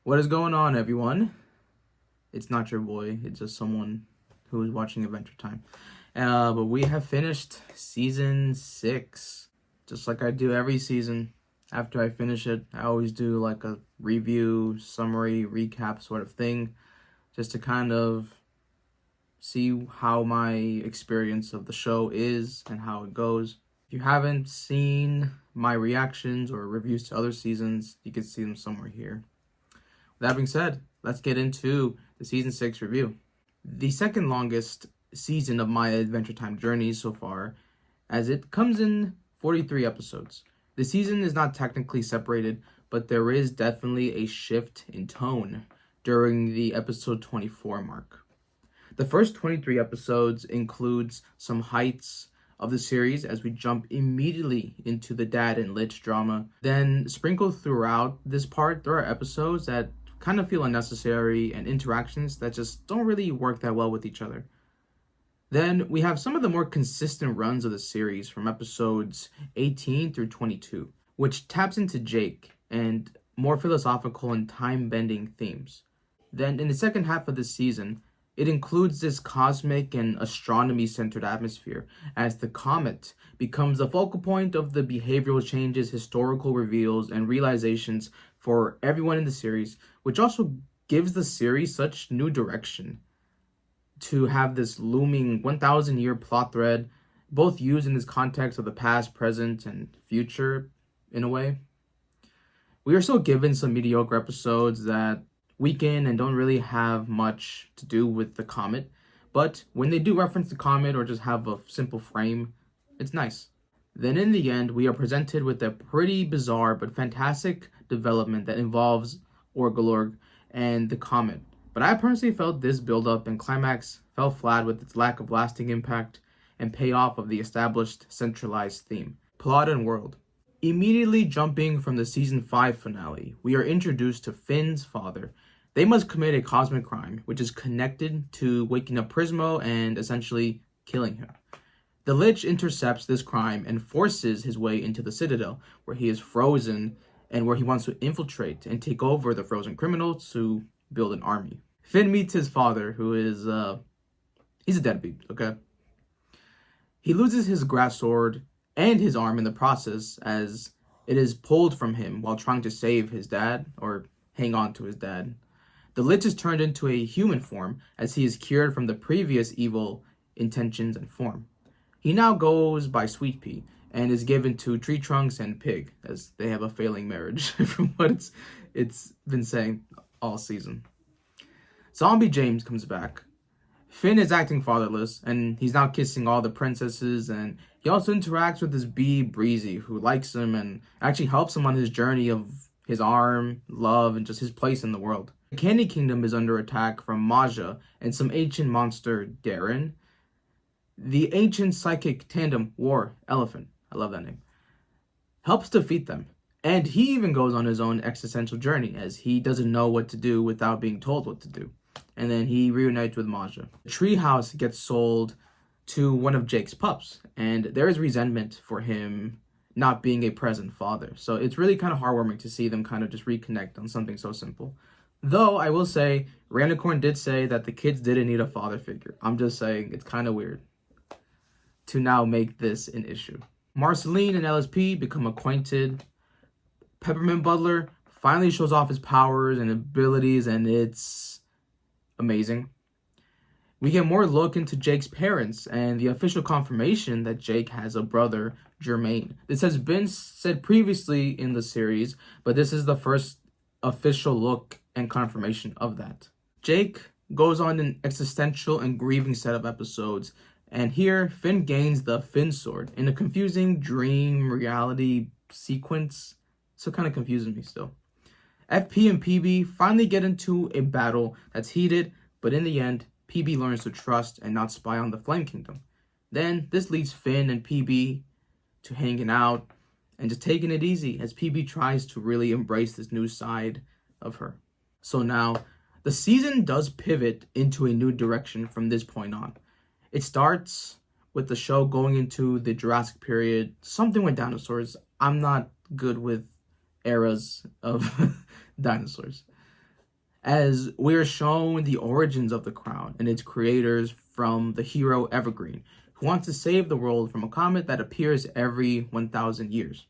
What is going on, everyone? It's not your boy. It's just someone who is watching Adventure Time. But we have finished season 6. Just like I do every season. After I finish it, I always do like a review, summary, recap sort of thing. Just to kind of see how my experience of the show is and how it goes. If you haven't seen my reactions or reviews to other seasons, you can see them somewhere here. That being said, let's get into the season 6 review. The second longest season of my Adventure Time journey so far, as it comes in 43 episodes. The season is not technically separated, but there is definitely a shift in tone during the episode 24 mark. The first 23 episodes includes some heights of the series as we jump immediately into the dad and Lich drama. Then sprinkled throughout this part, there are episodes that kind of feel unnecessary and interactions that just don't really work that well with each other. Then we have some of the more consistent runs of the series from episodes 18 through 22, which taps into Jake and more philosophical and time-bending themes. Then in the second half of the season, it includes this cosmic and astronomy-centered atmosphere as the comet becomes the focal point of the behavioral changes, historical reveals, and realizations for everyone in the series, which also gives the series such new direction to have this looming 1,000-year plot thread, both used in this context of the past, present, and future in a way. We are still given some mediocre episodes that weaken and don't really have much to do with the comet, but when they do reference the comet or just have a simple frame, it's nice. Then in the end, we are presented with a pretty bizarre but fantastic development that involves Orgolorg and the comet. But I personally felt this build-up and climax fell flat with its lack of lasting impact and payoff of the established centralized theme, plot and world. Immediately jumping from the season 5 finale, we are introduced to Finn's father. They must commit a cosmic crime, which is connected to waking up Prismo and essentially killing him. The Lich intercepts this crime and forces his way into the Citadel, where he is frozen and where he wants to infiltrate and take over the frozen criminals to build an army. Finn meets his father, who is, he's a deadbeat, okay? He loses his grass sword and his arm in the process as it is pulled from him while trying to save his dad, or hang on to his dad. The Lich is turned into a human form as he is cured from the previous evil intentions and form. He now goes by Sweet Pea and is given to Tree Trunks and Pig as they have a failing marriage from what it's been saying all season. Zombie James comes back. Finn is acting fatherless and he's now kissing all the princesses, and he also interacts with this bee Breezy who likes him and actually helps him on his journey of his arm, love, and just his place in the world. The Candy Kingdom is under attack from Maja and some ancient monster Darren. The ancient psychic tandem War Elephant, I love that name, helps defeat them. And he even goes on his own existential journey as he doesn't know what to do without being told what to do. And then he reunites with Maja. The treehouse gets sold to one of Jake's pups, and there is resentment for him not being a present father. So it's really kind of heartwarming to see them kind of just reconnect on something so simple. Though I will say, Randicorn did say that the kids didn't need a father figure. I'm just saying it's kind of weird to now make this an issue. Marceline and LSP become acquainted. Peppermint Butler finally shows off his powers and abilities, and it's amazing. We get more look into Jake's parents and the official confirmation that Jake has a brother, Jermaine. This has been said previously in the series, but this is the first official look and confirmation of that. Jake goes on an existential and grieving set of episodes, and here Finn gains the Finn sword in a confusing dream reality sequence. So kind of confusing me still. FP and PB finally get into a battle that's heated, but in the end, PB learns to trust and not spy on the Flame Kingdom. Then this leads Finn and PB to hanging out and just taking it easy as PB tries to really embrace this new side of her. So now, the season does pivot into a new direction from this point on. It starts with the show going into the Jurassic period, something with dinosaurs. I'm not good with eras of dinosaurs. as we are shown the origins of the crown and its creators from the hero Evergreen, who wants to save the world from a comet that appears every 1,000 years.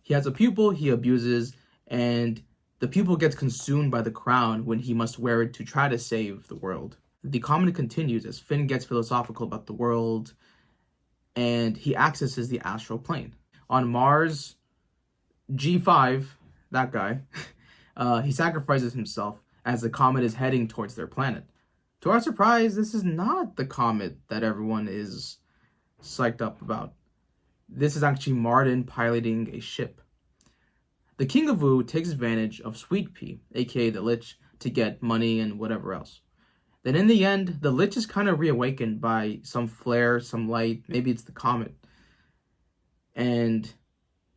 He has a pupil he abuses, and the pupil gets consumed by the crown when he must wear it to try to save the world. The comet continues as Finn gets philosophical about the world, and he accesses the astral plane. On Mars G5, that guy, he sacrifices himself as the comet is heading towards their planet. To our surprise, this is not the comet that everyone is psyched up about. This is actually Martin piloting a ship. The King of Wu takes advantage of Sweet Pea, aka the Lich, to get money and whatever else. Then in the end, the Lich is kind of reawakened by some flare, some light, maybe it's the comet. And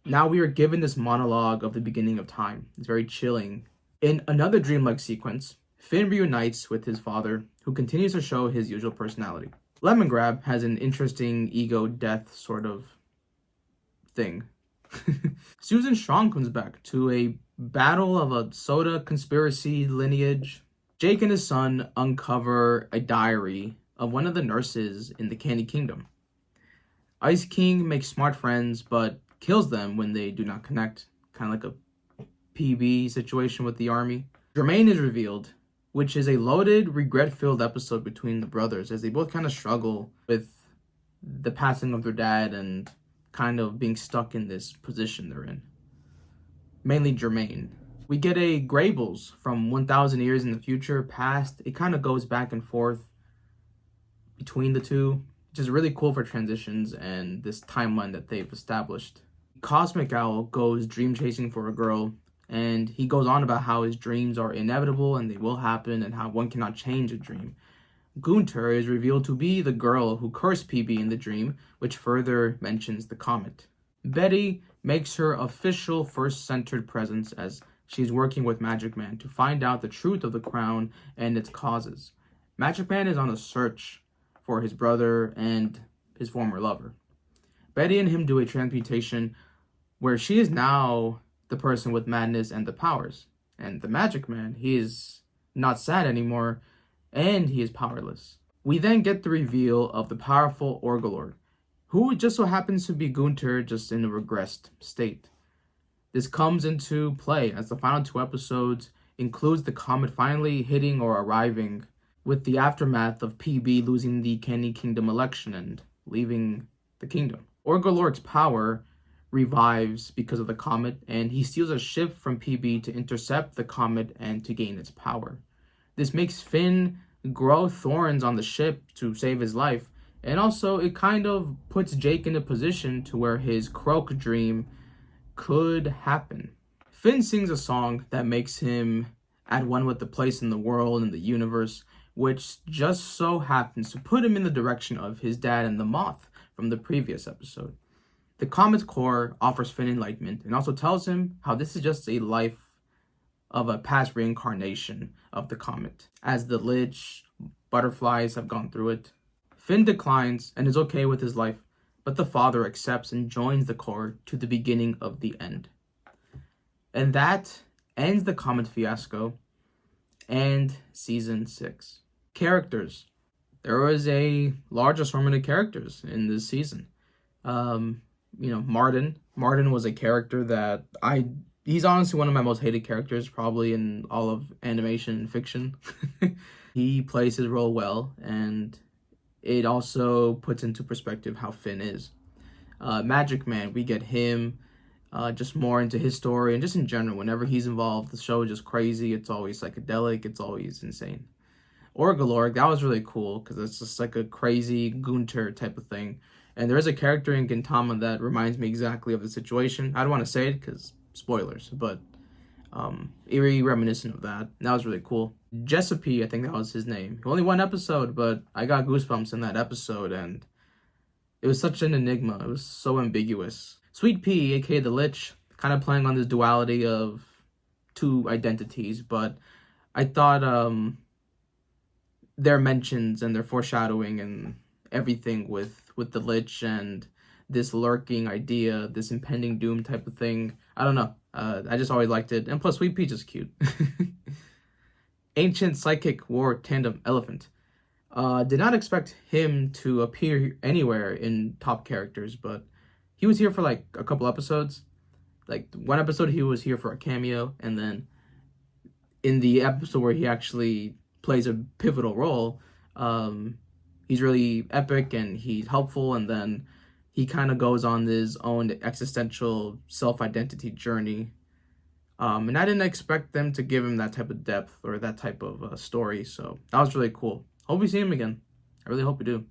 now we are given this monologue of the beginning of time. It's very chilling. In another dreamlike sequence, Finn reunites with his father, who continues to show his usual personality. Lemongrab has an interesting ego death sort of thing. Susan Strong comes back to a battle of a soda conspiracy lineage. Jake and his son uncover a diary of one of the nurses in the Candy Kingdom. Ice King makes smart friends, but kills them when they do not connect. Kind of like a PB situation with the army. Jermaine is revealed, which is a loaded, regret-filled episode between the brothers, as they both kind of struggle with the passing of their dad and kind of being stuck in this position they're in. Mainly Jermaine. We get a Graybles from 1,000 years in the future, past. It kind of goes back and forth between the two, which is really cool for transitions and this timeline that they've established. Cosmic Owl goes dream chasing for a girl, and he goes on about how his dreams are inevitable and they will happen and how one cannot change a dream. Gunter is revealed to be the girl who cursed PB in the dream, which further mentions the comet. Betty makes her official first centered presence as she's working with Magic Man to find out the truth of the crown and its causes. Magic Man is on a search for his brother and his former lover. Betty and him do a transmutation where she is now the person with madness and the powers. And the Magic Man, he is not sad anymore, and he is powerless. We then get the reveal of the powerful Orgalord, who just so happens to be Gunter, just in a regressed state. This comes into play as the final 2 episodes includes the comet finally hitting or arriving, with the aftermath of PB losing the Candy Kingdom election and leaving the kingdom. Orgalord's power revives because of the comet, and he steals a ship from PB to intercept the comet and to gain its power. This makes Finn grow thorns on the ship to save his life, and also it kind of puts Jake in a position to where his Croak dream could happen. Finn sings a song that makes him at one with the place in the world and the universe, which just so happens to put him in the direction of his dad and the Moth from the previous episode. The comet's core offers Finn enlightenment and also tells him how this is just a life of a past reincarnation of the comet, as the Lich butterflies have gone through it. Finn declines and is okay with his life, but the father accepts and joins the core to the beginning of the end. And that ends the comet fiasco and season 6. Characters. There was a large assortment of characters in this season. Martin. Martin was a character that he's honestly one of my most hated characters probably in all of animation and fiction. He plays his role well, and it also puts into perspective how Finn is. Magic Man, we get him just more into his story, and just in general, whenever he's involved, the show is just crazy. It's always psychedelic. It's always insane. Orgalorg, that was really cool because it's just like a crazy Gunter type of thing. And there is a character in Gintama that reminds me exactly of the situation. I don't want to say it because spoilers, but eerie reminiscent of that. That was really cool. Jessupe, I think that was his name. Only 1 episode, but I got goosebumps in that episode, and it was such an enigma. It was so ambiguous. Sweet Pea, aka the Lich, kind of playing on this duality of 2 identities, but I thought their mentions and their foreshadowing and everything with the Lich and this lurking idea, this impending doom type of thing, I don't know. I just always liked it. And plus, Sweet Peach is cute. Ancient Psychic War Tandem Elephant. Did not expect him to appear anywhere in top characters, but he was here for like a couple episodes. Like one episode he was here for a cameo, and then in the episode where he actually plays a pivotal role, he's really epic and he's helpful, and then he kind of goes on his own existential self-identity journey. And I didn't expect them to give him that type of depth or that type of story, so that was really cool. Hope we see him again. I really hope we do.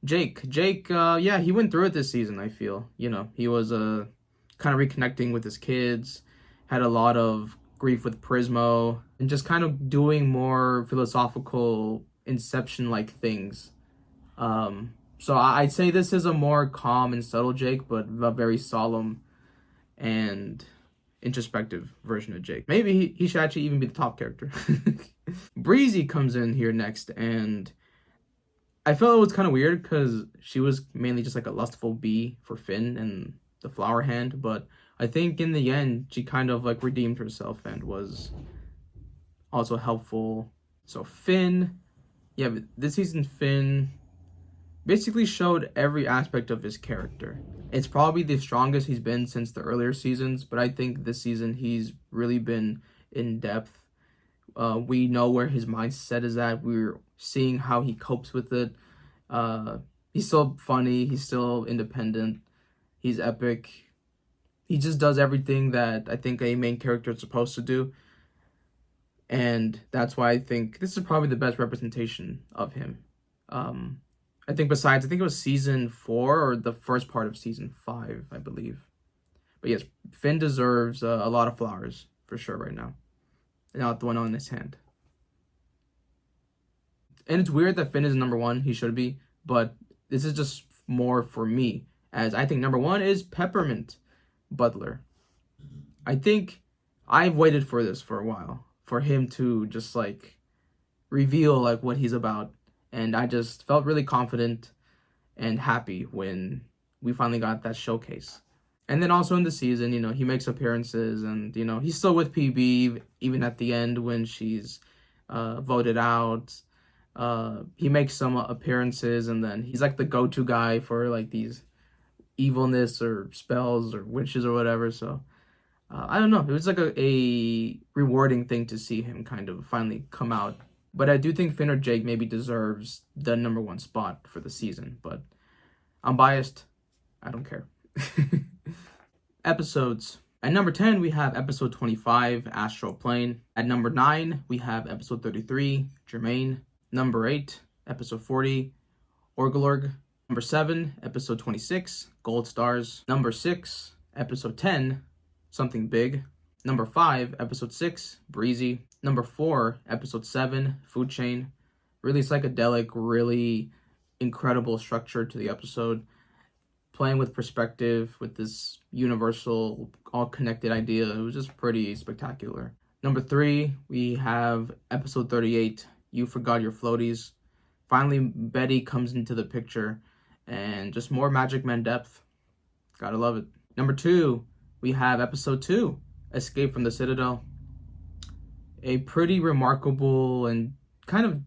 Jake, yeah, he went through it this season, I feel. You know, he was kind of reconnecting with his kids, had a lot of grief with Prismo, and just kind of doing more philosophical Inception-like things. So I'd say this is a more calm and subtle Jake, but a very solemn and introspective version of Jake. Maybe he should actually even be the top character. Breezy comes in here next, and I felt it was kind of weird because she was mainly just like a lustful bee for Finn and the flower hand, but I think in the end she kind of like redeemed herself and was also helpful. So Finn, yeah, this season Finn basically showed every aspect of his character. It's probably the strongest he's been since the earlier seasons, but I think this season he's really been in depth. We know where his mindset is at. We're seeing how he copes with it. He's still funny. He's still independent. He's epic. He just does everything that I think a main character is supposed to do. And that's why I think this is probably the best representation of him. I think I think it was season 4 or the first part of season 5, I believe. But yes, Finn deserves a lot of flowers for sure right now. Not the one on his hand. And it's weird that Finn is number 1. He should be. But this is just more for me, as I think number 1 is Peppermint Butler. I think I've waited for this for a while, for him to just like reveal like what he's about. And I just felt really confident and happy when we finally got that showcase. And then also in the season, you know, he makes appearances and, you know, he's still with PB even at the end when she's voted out. He makes some appearances, and then he's like the go-to guy for like these evilness or spells or witches or whatever. So I don't know. It was like a rewarding thing to see him kind of finally come out. But I do think Finn or Jake maybe deserves the number 1 spot for the season. But I'm biased. I don't care. Episodes. At number 10, we have episode 25, Astral Plane. At number 9, we have episode 33, Jermaine. Number 8, episode 40, Orgolorg. Number 7, episode 26, Gold Stars. Number 6, episode 10, Something Big. Number 5, episode 6, Breezy. Number 4, episode 7, Food Chain. Really psychedelic, really incredible structure to the episode. Playing with perspective, with this universal, all-connected idea. It was just pretty spectacular. Number 3, we have episode 38, You Forgot Your Floaties. Finally, Betty comes into the picture, and just more Magic Man depth. Gotta love it. Number 2, we have episode 2, Escape from the Citadel. A pretty remarkable and kind of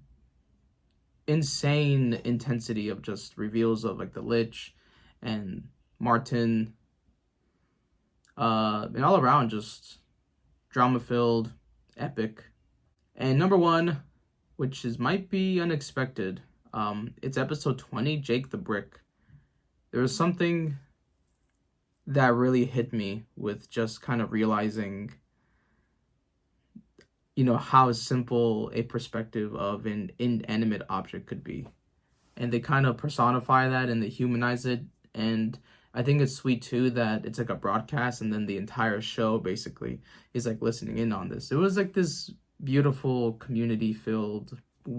insane intensity of just reveals of like the Lich and Martin, and all around just drama-filled, epic. And number 1, which might be unexpected, it's episode 20, Jake the Brick. There was something that really hit me with just kind of realizing, you know, how simple a perspective of an inanimate object could be. And they kind of personify that and they humanize it. And I think it's sweet too that it's like a broadcast and then the entire show basically is like listening in on this. It was like this beautiful, community-filled,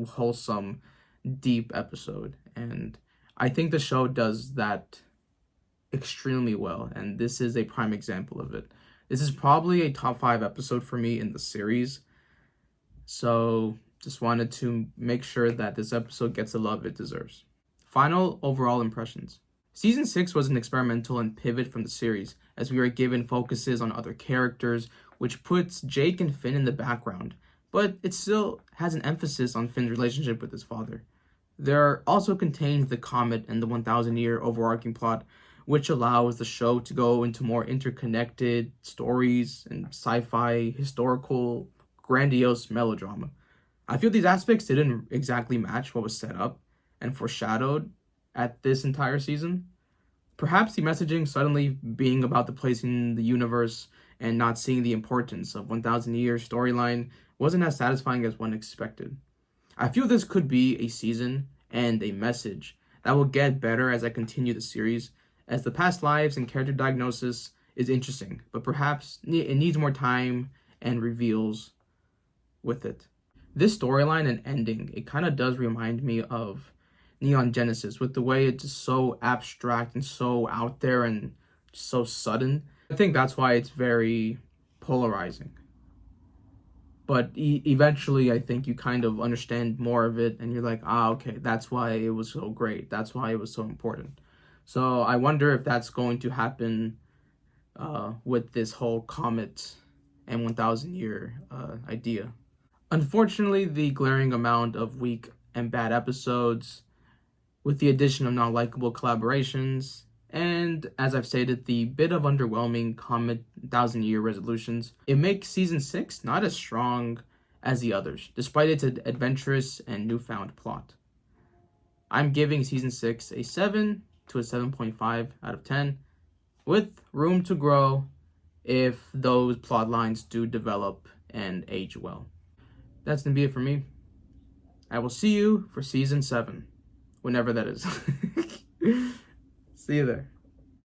wholesome, deep episode. And I think the show does that extremely well. And this is a prime example of it. This is probably a top 5 episode for me in the series. So just wanted to make sure that this episode gets the love it deserves. Final overall impressions. Season 6 was an experimental and pivot from the series, as we were given focuses on other characters, which puts Jake and Finn in the background but it still has an emphasis on Finn's relationship with his father. There also contains the comet and the 1,000-year overarching plot, which allows the show to go into more interconnected stories and sci-fi, historical, grandiose melodrama. I feel these aspects didn't exactly match what was set up and foreshadowed at this entire season. Perhaps the messaging suddenly being about the place in the universe and not seeing the importance of 1,000 years storyline wasn't as satisfying as one expected. I feel this could be a season and a message that will get better as I continue the series, as the past lives and character diagnosis is interesting, but perhaps it needs more time and reveals with it. This storyline and ending, it kind of does remind me of Neon Genesis, with the way it's just so abstract and so out there and so sudden. I think that's why it's very polarizing. But eventually, I think you kind of understand more of it, and you're like, okay, that's why it was so great. That's why it was so important. So I wonder if that's going to happen with this whole comet and 1,000-year idea. Unfortunately, the glaring amount of weak and bad episodes, with the addition of non-likable collaborations, and, as I've stated, the bit of underwhelming Comet 1,000-year resolutions, it makes Season 6 not as strong as the others, despite its adventurous and newfound plot. I'm giving Season 6 a 7 to a 7.5 out of 10, with room to grow if those plot lines do develop and age well. That's going to be it for me. I will see you for Season 7. Whenever that is. See you there.